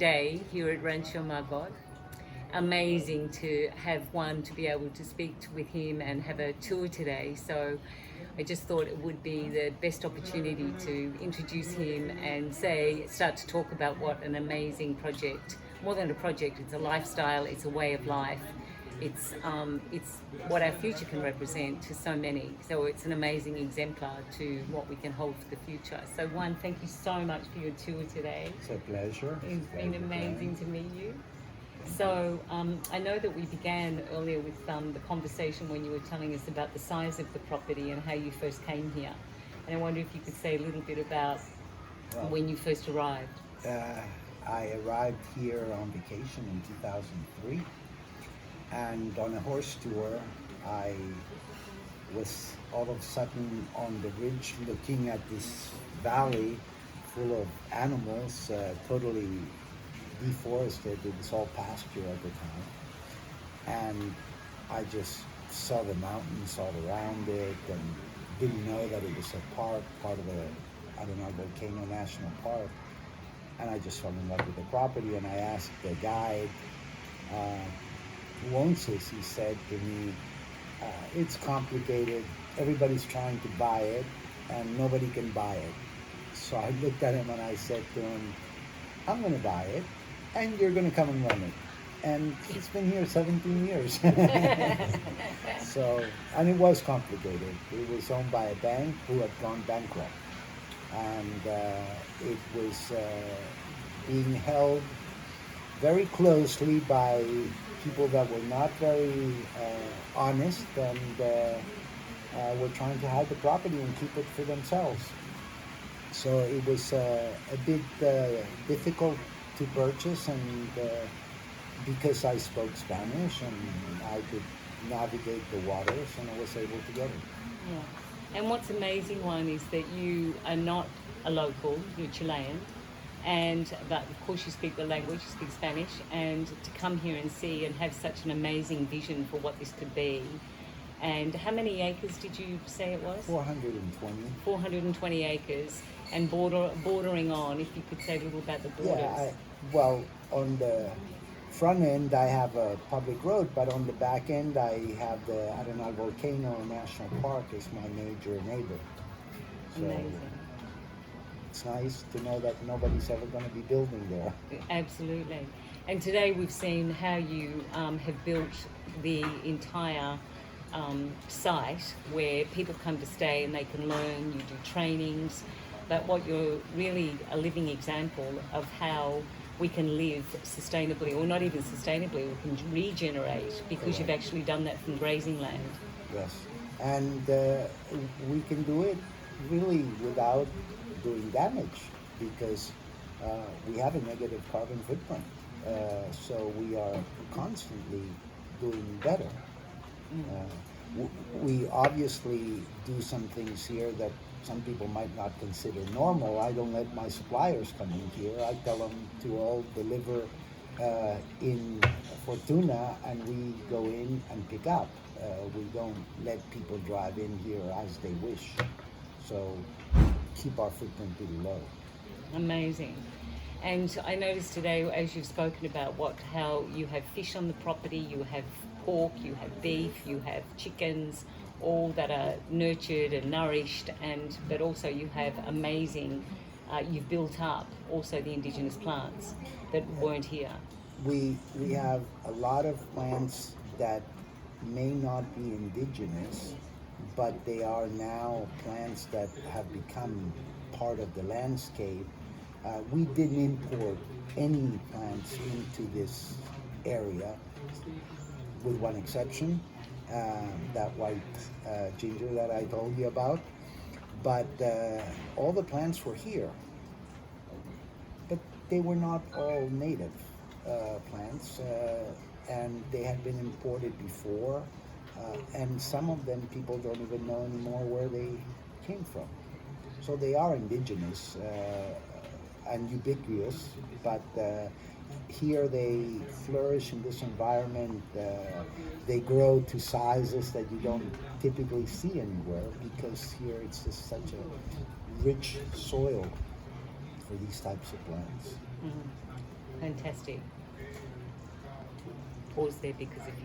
day here at Rancho Margot. Amazing to have to be able to with him and have a tour today. So I just thought it would be the best opportunity to introduce him and start to talk about what an amazing project, more than a project, it's a lifestyle, it's a way of life. It's what our future can represent to so many. So it's an amazing exemplar to what we can hold for the future. So thank you so much for your tour today. It's a pleasure. It's been amazing to meet you. So I know that we began earlier with the conversation when you were telling us about the size of the property and how you first came here. And I wonder if you could say a little bit about when you first arrived. I arrived here on vacation in 2003, and on a horse tour, I was all of a sudden on the ridge looking at this valley full of animals, totally deforested. It was all pasture at the time, and I just saw the mountains all around it and didn't know that it was a part of the Volcano National Park. And I just fell in love with the property, and I asked the guide who owns this. He said to me, it's complicated, everybody's trying to buy it and nobody can buy it. So I looked at him and I said to him, I'm going to buy it and you're going to come and run it. And he's been here 17 years. So, and it was complicated. It was owned by a bank who had gone bankrupt. And it was being held very closely by people that were not very honest and were trying to hide the property and keep it for themselves. So it was a bit difficult to purchase, and because I spoke Spanish and I could navigate the waters, and I was able to get it. Yeah. And what's amazing, Juan, is that you are not a local, you're Chilean, but of course you speak the language, you speak Spanish, and to come here and see and have such an amazing vision for what this could be. And how many acres did you say it was? 420. 420 acres, and bordering on, if you could say a little about the borders. Yeah, well, on the front end I have a public road, but on the back end I have the Arenal Volcano National Park as my major neighbor. So amazing. It's nice to know that nobody's ever going to be building there. Absolutely. And today we've seen how you have built the entire site where people come to stay and they can learn, you do trainings, but what you're really a living example of how we can live sustainably, or not even sustainably, we can regenerate, because you've actually done that from grazing land. Yes, and we can do it really without doing damage, because we have a negative carbon footprint. So we are constantly doing better. We obviously do some things here that some people might not consider normal. I don't let my suppliers come in here. I tell them to all deliver in Fortuna, and we go in and pick up. We don't let people drive in here as they wish. So keep our footprint pretty low. Amazing. And I noticed today, as you've spoken about how you have fish on the property, you have pork, you have beef, you have chickens, all that are nurtured and nourished, but also you have amazing, you've built up also the indigenous plants that weren't here. We have a lot of plants that may not be indigenous, but they are now plants that have become part of the landscape. We didn't import any plants into this area, with one exception, that white ginger that I told you about. But all the plants were here, but they were not all native plants, and they had been imported before, and some of them people don't even know anymore where they came from. So they are indigenous and ubiquitous, but here they flourish in this environment. They grow to sizes that you don't typically see anywhere, because here it's just such a rich soil for these types of plants. Mm-hmm. fantastic. Pause there because of